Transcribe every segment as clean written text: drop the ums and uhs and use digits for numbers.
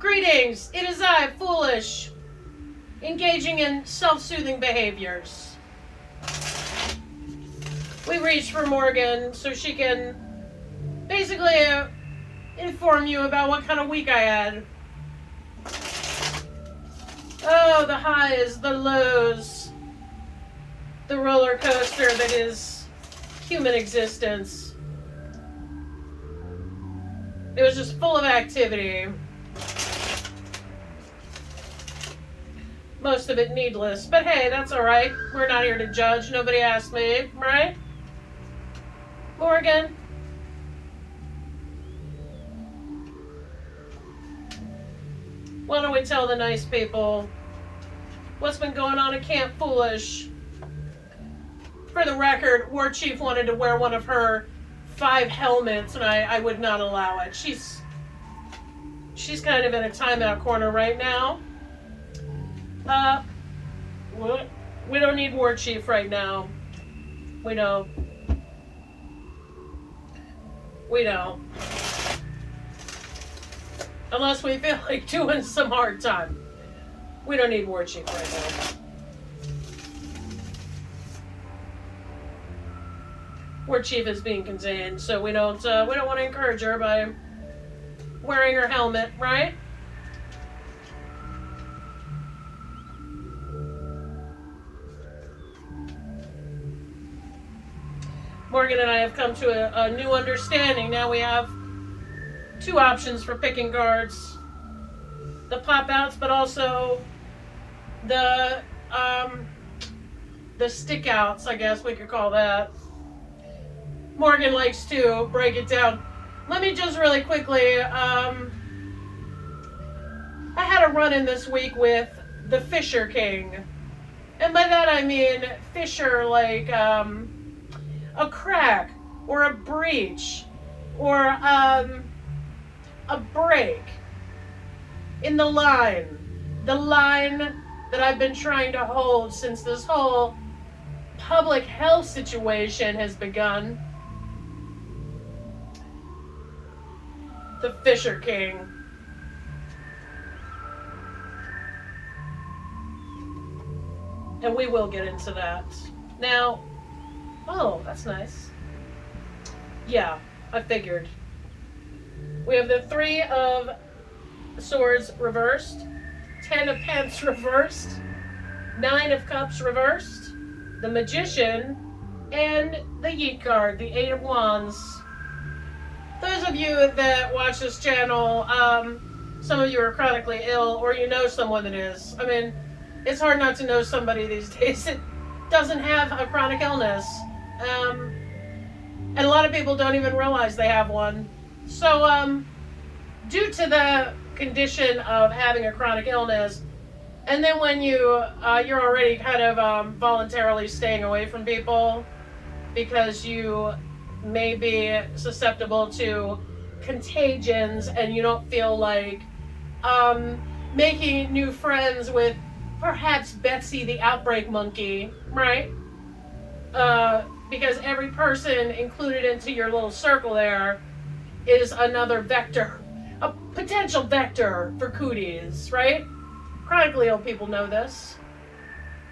Greetings, it is I, Foolish, engaging in self-soothing behaviors. We reached for Morgan so she can basically inform you about what kind of week I had. Oh, the highs, the lows, the roller coaster that is human existence. It was just full of activity. Most of it needless. But hey, that's alright. We're not here to judge. Nobody asked me, right? Morgan? Why don't we tell the nice people what's been going on at Camp Foolish? For the record, War Chief wanted to wear one of her 5 helmets, and I would not allow it. She's kind of in a timeout corner right now. We don't need War Chief right now. We don't. Unless we feel like doing some hard time. We don't need War Chief right now. War Chief is being contained, so we don't want to encourage her by wearing her helmet, right? Morgan and I have come to a new understanding. Now we have 2 options for picking cards. The pop-outs, but also the stick-outs, I guess we could call that. Morgan likes to break it down. Let me just really quickly, I had a run-in this week with the Fisher King. And by that I mean Fisher like a crack or a breach or a break in the line that I've been trying to hold since this whole public health situation has begun. The Fisher King. And we will get into that. Now, oh, that's nice. Yeah, I figured. We have the 3 of Swords reversed, 10 of Pence reversed, 9 of Cups reversed, the Magician, and the Yeet card, the 8 of Wands. Those of you that watch this channel, some of you are chronically ill, or you know someone that is. I mean, it's hard not to know somebody these days that doesn't have a chronic illness. And a lot of people don't even realize they have one. So, due to the condition of having a chronic illness, and then when you're already kind of voluntarily staying away from people because you may be susceptible to contagions and you don't feel like making new friends with perhaps Betsy the outbreak monkey, right? Because every person included into your little circle there is another vector, a potential vector for cooties, right? Chronically ill people know this.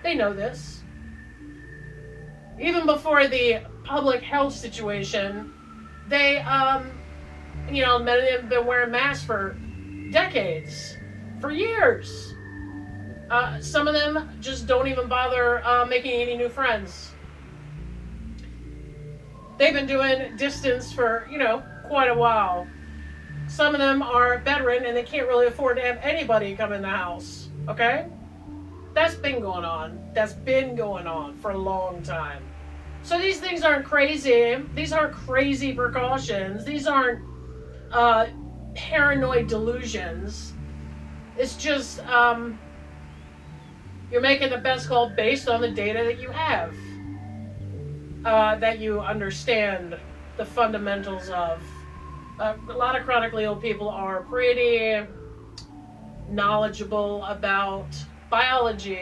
They know this. Even before the public health situation, they, many of them have been wearing masks for decades, for years. Some of them just don't even bother making any new friends. They've been doing distance for, quite a while. Some of them are veteran and they can't really afford to have anybody come in the house, okay? That's been going on. That's been going on for a long time. So these things aren't crazy. These aren't crazy precautions. These aren't paranoid delusions. It's just you're making the best call based on the data that you have, that you understand the fundamentals of. A lot of chronically ill people are pretty knowledgeable about biology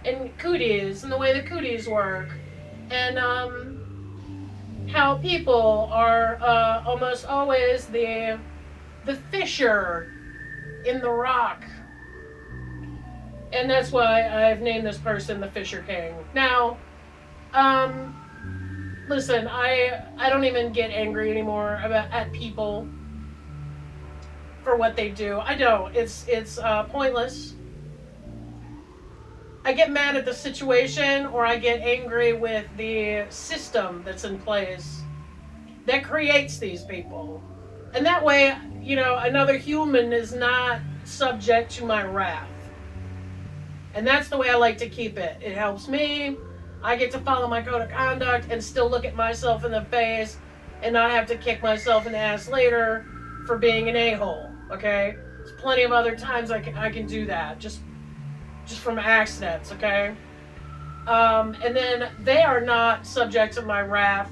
and cooties and the way the cooties work, and how people are almost always the Fisher in the rock. And that's why I've named this person the Fisher King. Now, listen, I don't even get angry anymore at people for what they do. I don't. It's pointless. I get mad at the situation, or I get angry with the system that's in place that creates these people. And that way, another human is not subject to my wrath. And that's the way I like to keep it. It helps me. I get to follow my code of conduct and still look at myself in the face and not have to kick myself in the ass later for being an a-hole, okay? There's plenty of other times I can do that, just from accidents, okay? And then they are not subject to my wrath,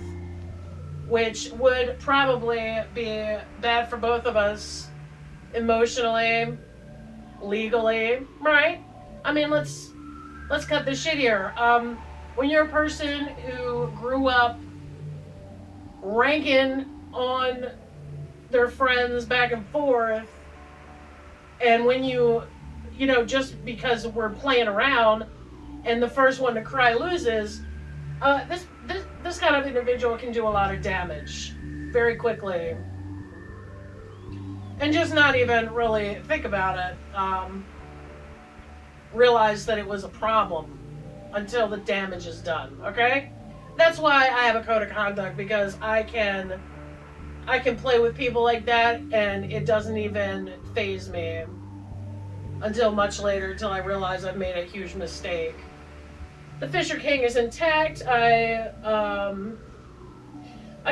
which would probably be bad for both of us emotionally, legally, right? I mean, let's cut this shit here. When you're a person who grew up ranking on their friends back and forth, and when just because we're playing around, and the first one to cry loses, this kind of individual can do a lot of damage very quickly, and just not even really think about it. Realize that it was a problem until the damage is done, okay? That's why I have a code of conduct, because I can play with people like that and it doesn't even faze me until much later, until I realize I've made a huge mistake. The Fisher King is intact. I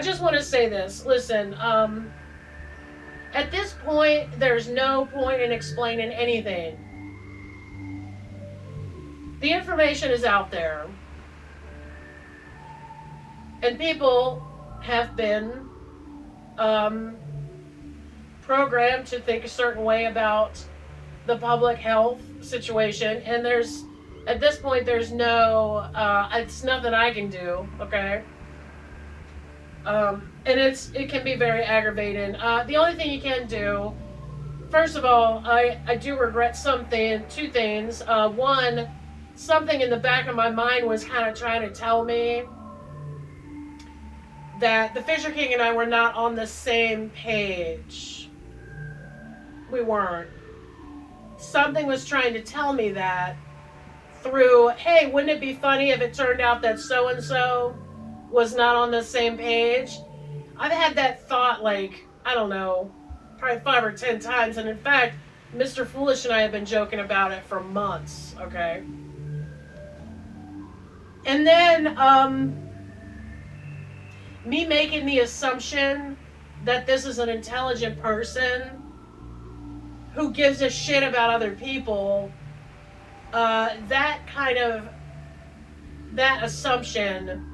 just want to say this. Listen, at this point, there's no point in explaining anything. The information is out there. And people have been programmed to think a certain way about the public health situation. And at this point, there's it's nothing I can do, okay? And it can be very aggravating. The only thing you can do, first of all, I do regret two things. One, something in the back of my mind was kind of trying to tell me that the Fisher King and I were not on the same page. We weren't. Something was trying to tell me that through, hey, wouldn't it be funny if it turned out that so-and-so was not on the same page? I've had that thought, I don't know, probably 5 or 10 times. And in fact, Mr. Foolish and I have been joking about it for months, okay? And then, me making the assumption that this is an intelligent person who gives a shit about other people, that assumption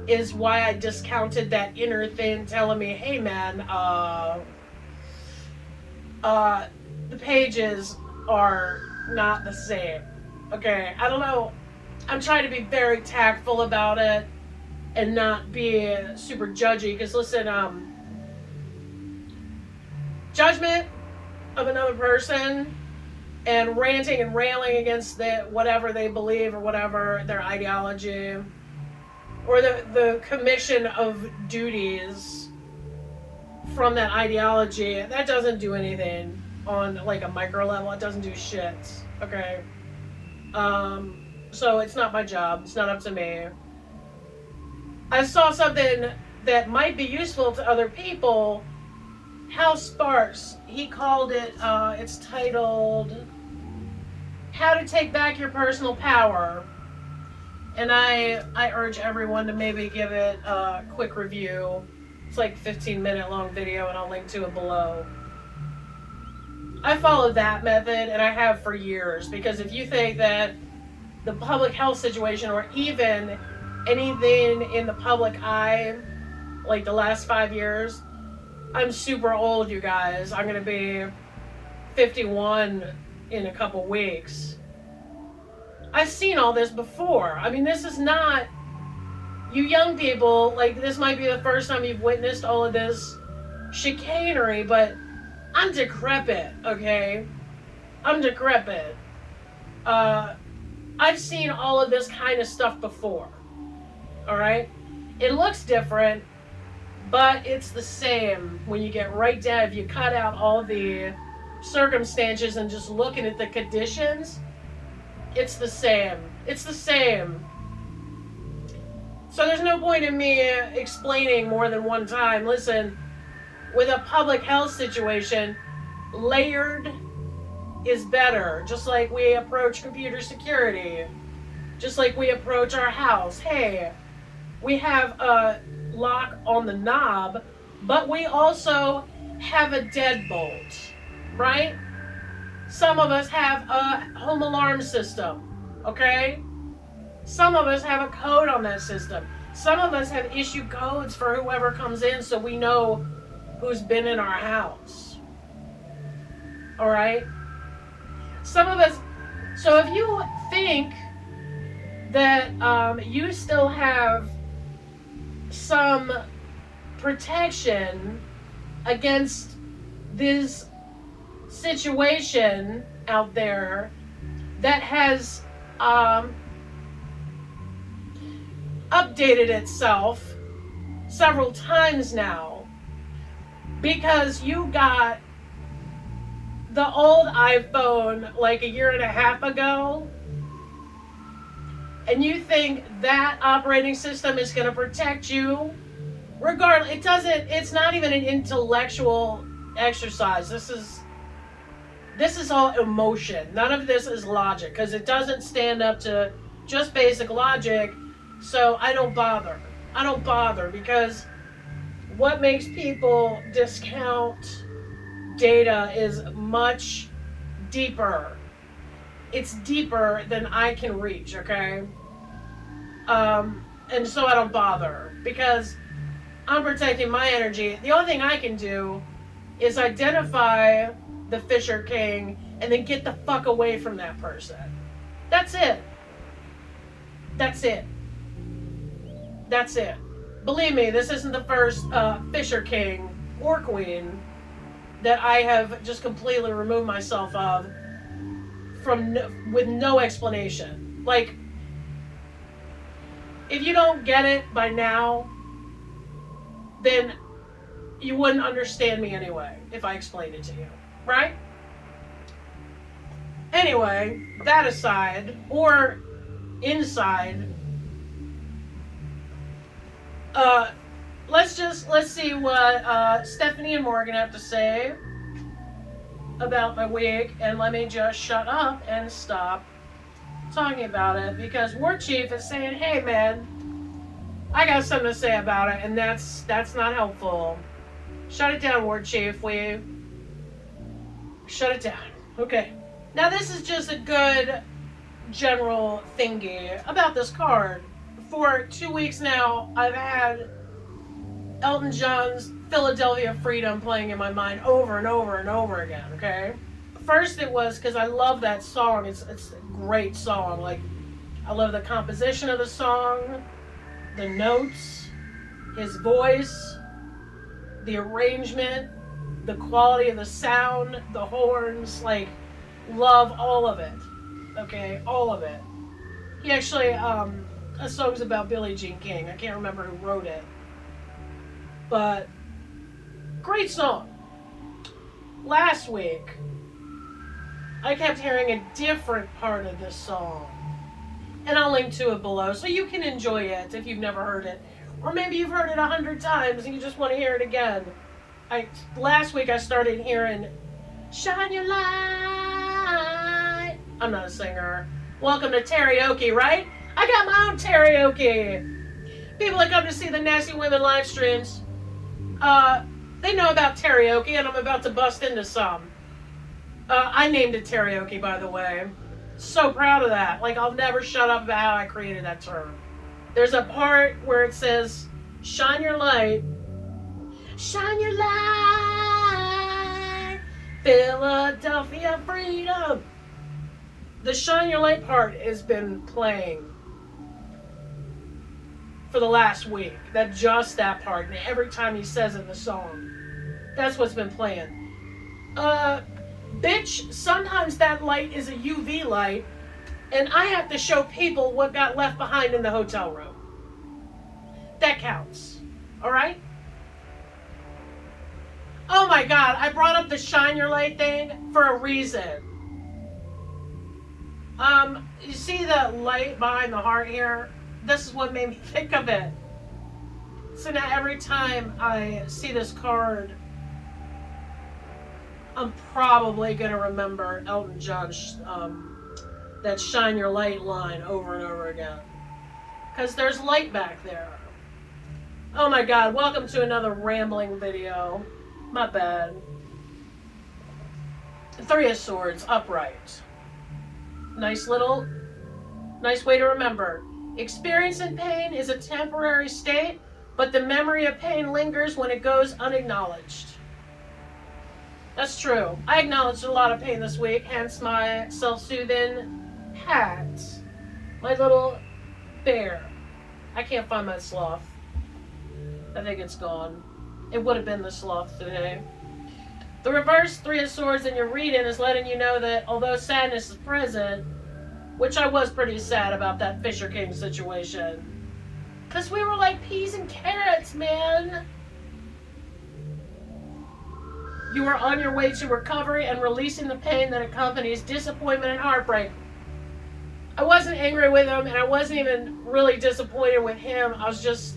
is why I discounted that inner thing telling me, hey man, the pages are not the same. Okay, I don't know. I'm trying to be very tactful about it and not be super judgy, because listen, judgment of another person and ranting and railing against whatever they believe or whatever their ideology, or the commission of duties from that ideology, that doesn't do anything on a micro level. It doesn't do shit, okay? So it's not my job. It's not up to me. I saw something that might be useful to other people. Hal Sparks, he called it, it's titled, How to Take Back Your Personal Power. And I urge everyone to maybe give it a quick review. It's 15-minute long video, and I'll link to it below. I followed that method, and I have for years, because if you think that the public health situation, or even anything in the public eye, the last 5 years, I'm super old, you guys. I'm going to be 51 in a couple weeks. I've seen all this before. I mean, this is not... You young people, this might be the first time you've witnessed all of this chicanery, but I'm decrepit, okay? I'm decrepit. I've seen all of this kind of stuff before. All right? It looks different, but it's the same when you get right down. If you cut out all the circumstances and just looking at the conditions, it's the same. It's the same. So there's no point in me explaining more than one time. Listen, with a public health situation, layered is better. Just like we approach computer security. Just like we approach our house. Hey, we have a lock on the knob, but we also have a deadbolt, right? Some of us have a home alarm system, okay? Some of us have a code on that system. Some of us have issued codes for whoever comes in so we know who's been in our house. All right? Some of us, so if you think that you still have some protection against this situation out there that has updated itself several times now because you got the old iPhone like a year and a half ago and you think that operating system is going to protect you regardless. It's not even an intellectual exercise. This is all emotion. None of this is logic because it doesn't stand up to just basic logic. So I don't bother. I don't bother because what makes people discount data is much deeper. It's deeper than I can reach, okay? And so I don't bother because I'm protecting my energy. The only thing I can do is identify the Fisher King and then get the fuck away from that person. That's it. That's it. That's it. Believe me, this isn't the first Fisher King or Queen that I have just completely removed myself of with no explanation. Like, if you don't get it by now, then you wouldn't understand me anyway if I explained it to you, right? Anyway, that aside, or inside, let's see what Stefanie and Morgan have to say about my week, and let me just shut up and stop talking about it because War Chief is saying, hey man, I got something to say about it, and that's not helpful. Shut it down, War Chief. Shut it down. Okay. Now this is just a good general thingy about this card. For 2 weeks now, I've had Elton John's Philadelphia Freedom playing in my mind over and over and over again, okay? First it was because I love that song. It's a great song. Like, I love the composition of the song, the notes, his voice, the arrangement, the quality of the sound, the horns, like, love all of it. Okay, all of it. He actually, a song's about Billie Jean King. I can't remember who wrote it. But, great song. Last week, I kept hearing a different part of this song. And I'll link to it below so you can enjoy it if you've never heard it. Or maybe you've heard it 100 times and you just want to hear it again. Last week I started hearing, shine your light. I'm not a singer. Welcome to karaoke, right? I got my own karaoke. People that come to see the Nasty Women live streams, they know about karaoke, and I'm about to bust into some. I named it karaoke, by the way. So proud of that. Like, I'll never shut up about how I created that term. There's a part where it says, shine your light. Shine your light. Philadelphia freedom. The shine your light part has been playing for the last week. That part. And every time he says it in the song, that's what's been playing. Bitch, sometimes that light is a UV light, and I have to show people what got left behind in the hotel room. That counts. Alright? Oh my god, I brought up the shine your light thing for a reason. You see the light behind the heart here? This is what made me think of it. So now every time I see this card, I'm probably going to remember Elton John's, that shine your light line over and over again. Because there's light back there. Oh my god, welcome to another rambling video. My bad. Three of Swords, upright. Nice way to remember. Experiencing pain is a temporary state, but the memory of pain lingers when it goes unacknowledged. That's true. I acknowledged a lot of pain this week, hence my self-soothing hat. My little bear. I can't find my sloth. I think it's gone. It would have been the sloth today. The reverse Three of Swords in your reading is letting you know that although sadness is present, which I was pretty sad about that Fisher King situation, because we were like peas and carrots, man. You are on your way to recovery and releasing the pain that accompanies disappointment and heartbreak. I wasn't angry with him, and I wasn't even really disappointed with him. I was just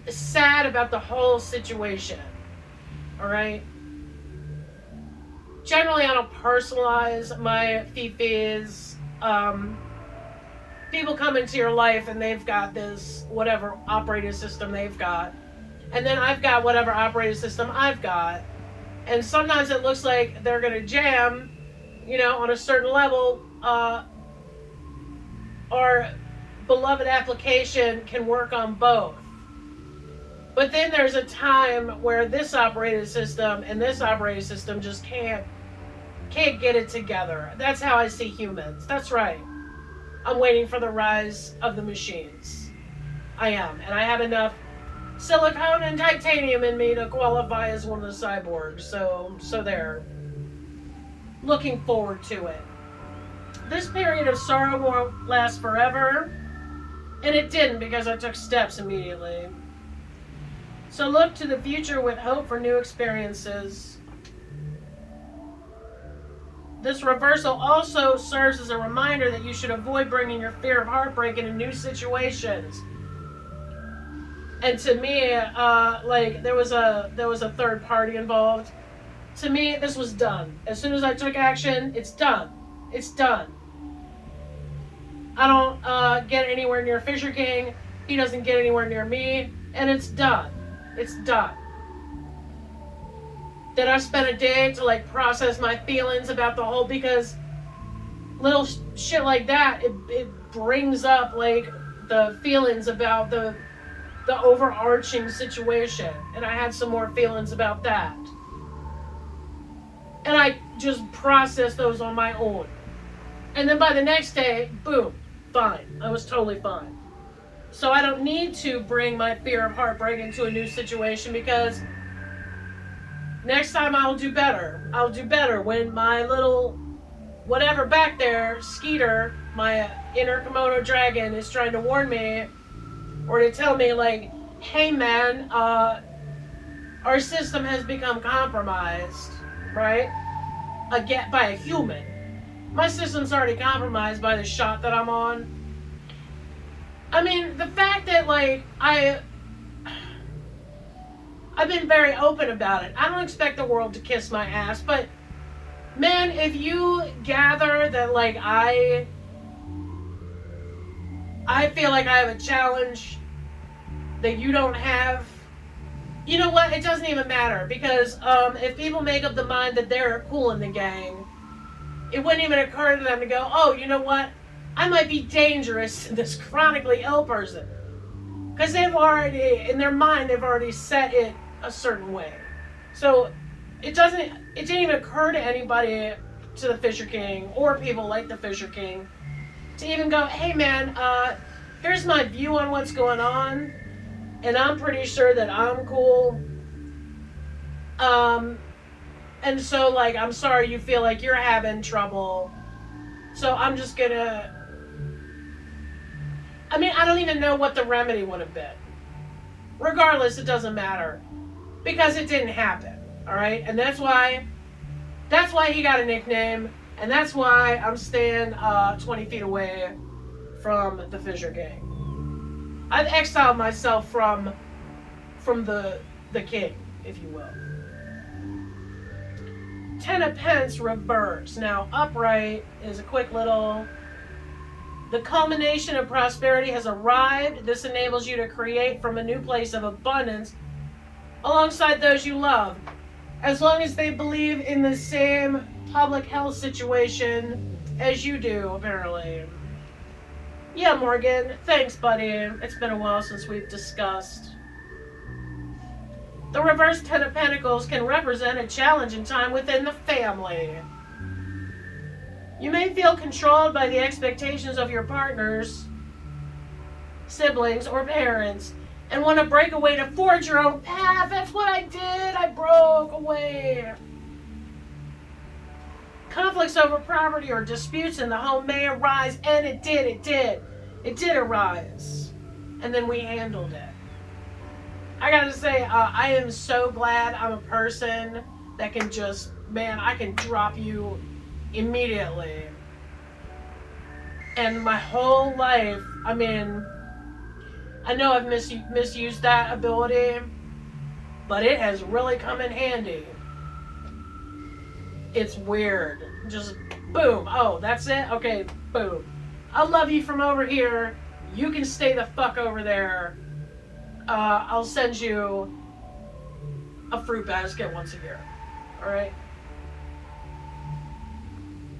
sad about the whole situation. Alright? Generally, I don't personalize my fifis. People come into your life and they've got this whatever operating system they've got. And then I've got whatever operating system I've got. And sometimes it looks like they're going to jam, on a certain level. Our beloved application can work on both. But then there's a time where this operating system and this operating system just can't get it together. That's how I see humans. That's right. I'm waiting for the rise of the machines. I am. And I have enough silicone and titanium in me to qualify as one of the cyborgs. So there. Looking forward to it. This period of sorrow won't last forever. And it didn't because I took steps immediately. So look to the future with hope for new experiences. This reversal also serves as a reminder that you should avoid bringing your fear of heartbreak into new situations. And to me, there was a third party involved. To me, this was done. As soon as I took action, it's done. It's done. I don't get anywhere near Fisher King. He doesn't get anywhere near me. And it's done. It's done. Did I spend a day to process my feelings about the whole, because little shit like that, it brings up the feelings about the overarching situation, and I had some more feelings about that, and I just processed those on my own, and then by the next day, boom, fine. I was totally fine. So I don't need to bring my fear of heartbreak into a new situation, because next time I'll do better. I'll do better when my little whatever back there, Skeeter, my inner Komodo dragon, is trying to warn me or to tell me hey man, our system has become compromised, right? Again, by a human. My system's already compromised by the shot that I'm on. I mean, the fact that I've been very open about it. I don't expect the world to kiss my ass, but man, if you gather that I feel like I have a challenge that you don't have, you know what? It doesn't even matter, because if people make up the mind that they're cool in the gang, it wouldn't even occur to them to go, oh, you know what? I might be dangerous to this chronically ill person. Because they've already, in their mind, they've already set it a certain way. So it didn't even occur to anybody, to the Fisher King, or people like the Fisher King, to even go, hey man, here's my view on what's going on, and I'm pretty sure that I'm cool. And so, like, I'm sorry you feel like you're having trouble. So I'm just gonna... I mean, I don't even know what the remedy would have been. Regardless, it doesn't matter. Because it didn't happen. Alright? And that's why he got a nickname. And that's why I'm staying 20 feet away from the Fisher Gang. I've exiled myself from the king, if you will. 10 of Pence reverse. Now, upright is a quick little... The culmination of prosperity has arrived. This enables you to create from a new place of abundance alongside those you love. As long as they believe in the same public health situation as you do, apparently. Yeah, Morgan. Thanks, buddy. It's been a while since we've discussed. The reverse 10 of Pentacles can represent a challenging time within the family. You may feel controlled by the expectations of your partners, siblings, or parents, and want to break away to forge your own path. That's what I did. I broke away. Conflicts over property or disputes in the home may arise, and it did arise. And then we handled it. I gotta say, I am so glad I'm a person that can just, man, I can drop you immediately. And my whole life, I mean, I know I've misused that ability, but it has really come in handy. It's weird. Just boom. Oh, that's it? Okay, boom. I love you from over here. You can stay the fuck over there. I'll send you a fruit basket once a year. Alright?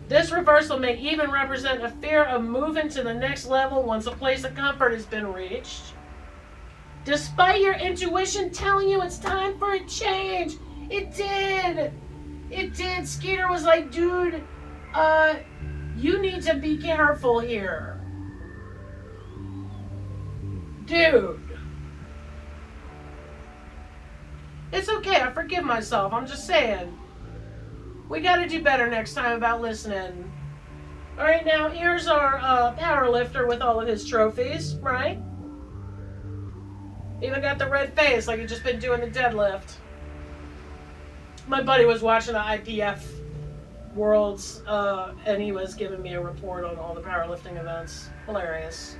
This reversal may even represent a fear of moving to the next level once a place of comfort has been reached. Despite your intuition telling you it's time for a change, it did. It did. Skeeter was like, dude, you need to be careful here. Dude. It's okay, I forgive myself. I'm just saying. We gotta do better next time about listening. Alright, now here's our power lifter with all of his trophies, right? Even got the red face like he'd just been doing the deadlift. My buddy was watching the IPF Worlds, and he was giving me a report on all the powerlifting events. Hilarious.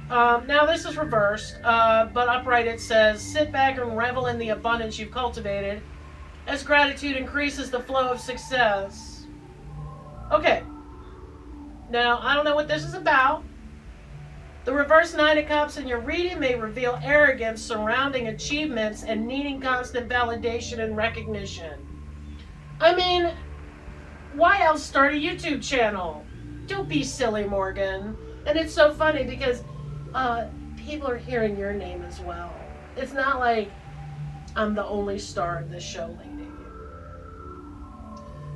Now this is reversed, but upright it says, sit back and revel in the abundance you've cultivated as gratitude increases the flow of success. Okay. Now, I don't know what this is about. The reverse 9 of Cups in your reading may reveal arrogance surrounding achievements and needing constant validation and recognition. I mean, why else start a YouTube channel? Don't be silly, Morgan. And it's so funny because people are hearing your name as well. It's not like I'm the only star of this show, lady.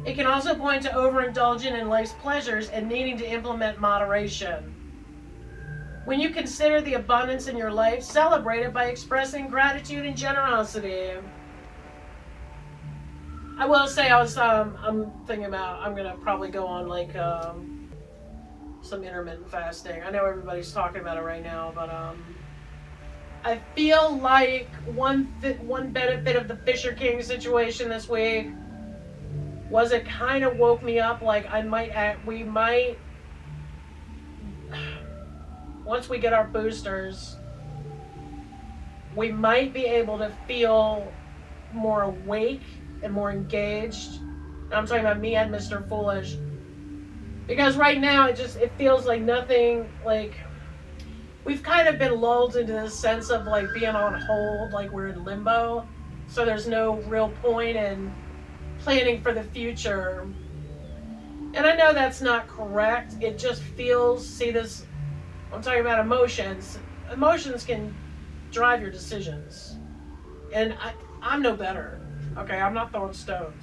It can also point to overindulging in life's pleasures and needing to implement moderation. When you consider the abundance in your life, celebrate it by expressing gratitude and generosity. I will say I'm thinking about, I'm going to probably go on like some intermittent fasting. I know everybody's talking about it right now, but I feel like one benefit of the Fisher King situation this week was it kind of woke me up like we might, once we get our boosters, we might be able to feel more awake and more engaged. And I'm talking about me and Mr. Foolish. Because right now it feels like nothing, like we've kind of been lulled into this sense of like being on hold, like we're in limbo. So there's no real point in planning for the future. And I know that's not correct. It just feels, I'm talking about emotions. Emotions can drive your decisions. And I'm no better. Okay, I'm not throwing stones.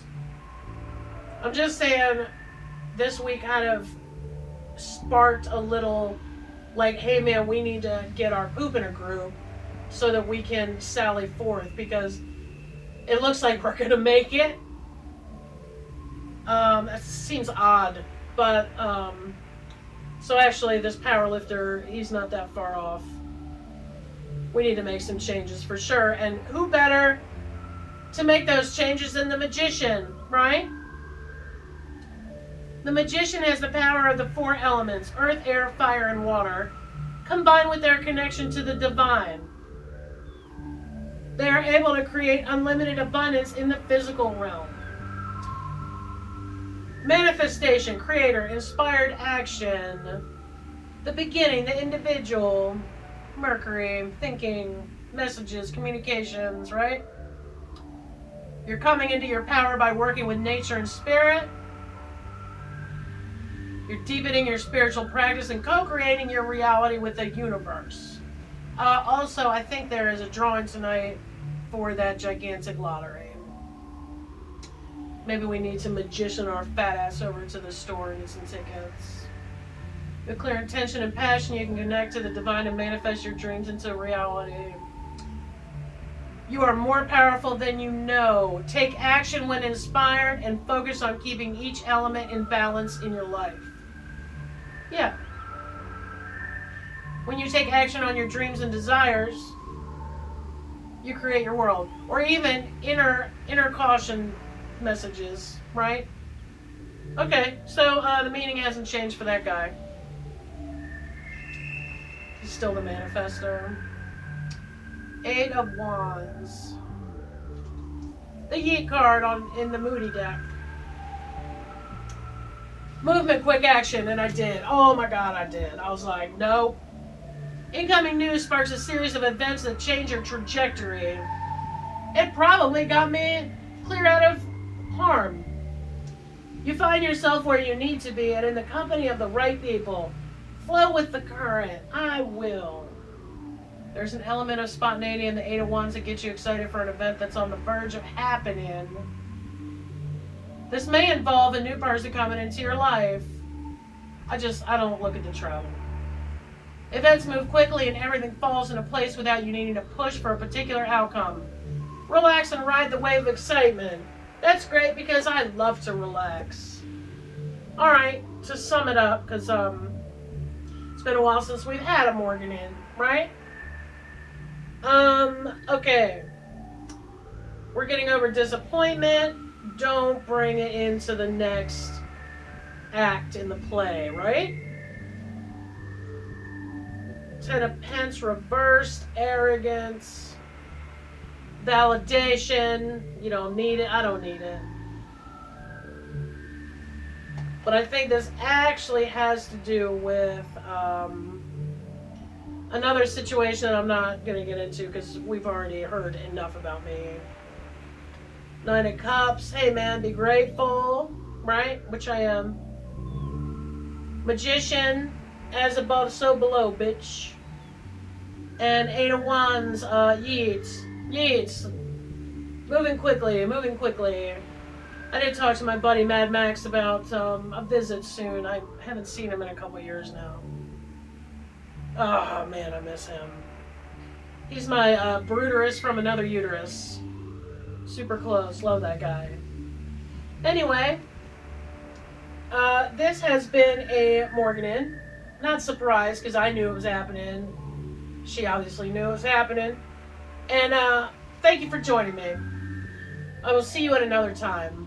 I'm just saying this week kind of sparked a little like, hey man, we need to get our poop in a group so that we can sally forth, because It looks like we're gonna make it. That seems odd, but so actually this power lifter, he's not that far off. We need to make some changes for sure, and who better to make those changes than the magician, right? The magician has the power of the four elements, earth, air, fire, and water, combined with their connection to the divine. They are able to create unlimited abundance in the physical realm. Manifestation, creator, inspired action, the beginning, the individual, Mercury, thinking, messages, communications, right? You're coming into your power by working with nature and spirit. You're deepening your spiritual practice and co-creating your reality with the universe. Also, I think there is a drawing tonight for that gigantic lottery. Maybe we need to magician our fat ass over to the store and get some tickets. With clear intention and passion, you can connect to the divine and manifest your dreams into reality. You are more powerful than you know. Take action when inspired and focus on keeping each element in balance in your life. Yeah. When you take action on your dreams and desires, you create your world. Or even inner caution messages, right? Okay, so the meaning hasn't changed for that guy. He's still the manifestor. 8 of Wands. The Yeet card in the Moody deck. Movement, quick action, and I did. Oh my god, I did. I was like, nope. Incoming news sparks a series of events that change your trajectory. It probably got me clear out of harm. You find yourself where you need to be and in the company of the right people. Flow with the current. I will. There's an element of spontaneity in the 8 of Wands that gets you excited for an event that's on the verge of happening. This may involve a new person coming into your life. I don't look at the travel. Events move quickly and everything falls into place without you needing to push for a particular outcome. Relax and ride the wave of excitement. That's great because I love to relax. Alright, to sum it up, because it's been a while since we've had a Morgan in, right? Okay. We're getting over disappointment. Don't bring it into the next act in the play, right? 10 of Pence reversed, arrogance, validation. You don't need it. I don't need it. But I think this actually has to do with another situation that I'm not going to get into because we've already heard enough about me. 9 of Cups. Hey man, be grateful, right? Which I am. Magician. As above, so below, bitch. And 8 of Wands. Yeets. Moving quickly. I did talk to my buddy Mad Max about a visit soon. I haven't seen him in a couple years now. Oh man, I miss him. He's my Bruderus from another uterus. Super close. Love that guy. Anyway, this has been a Morgan in. Not surprised because I knew it was happening. She obviously knew it was happening. And thank you for joining me. I will see you at another time.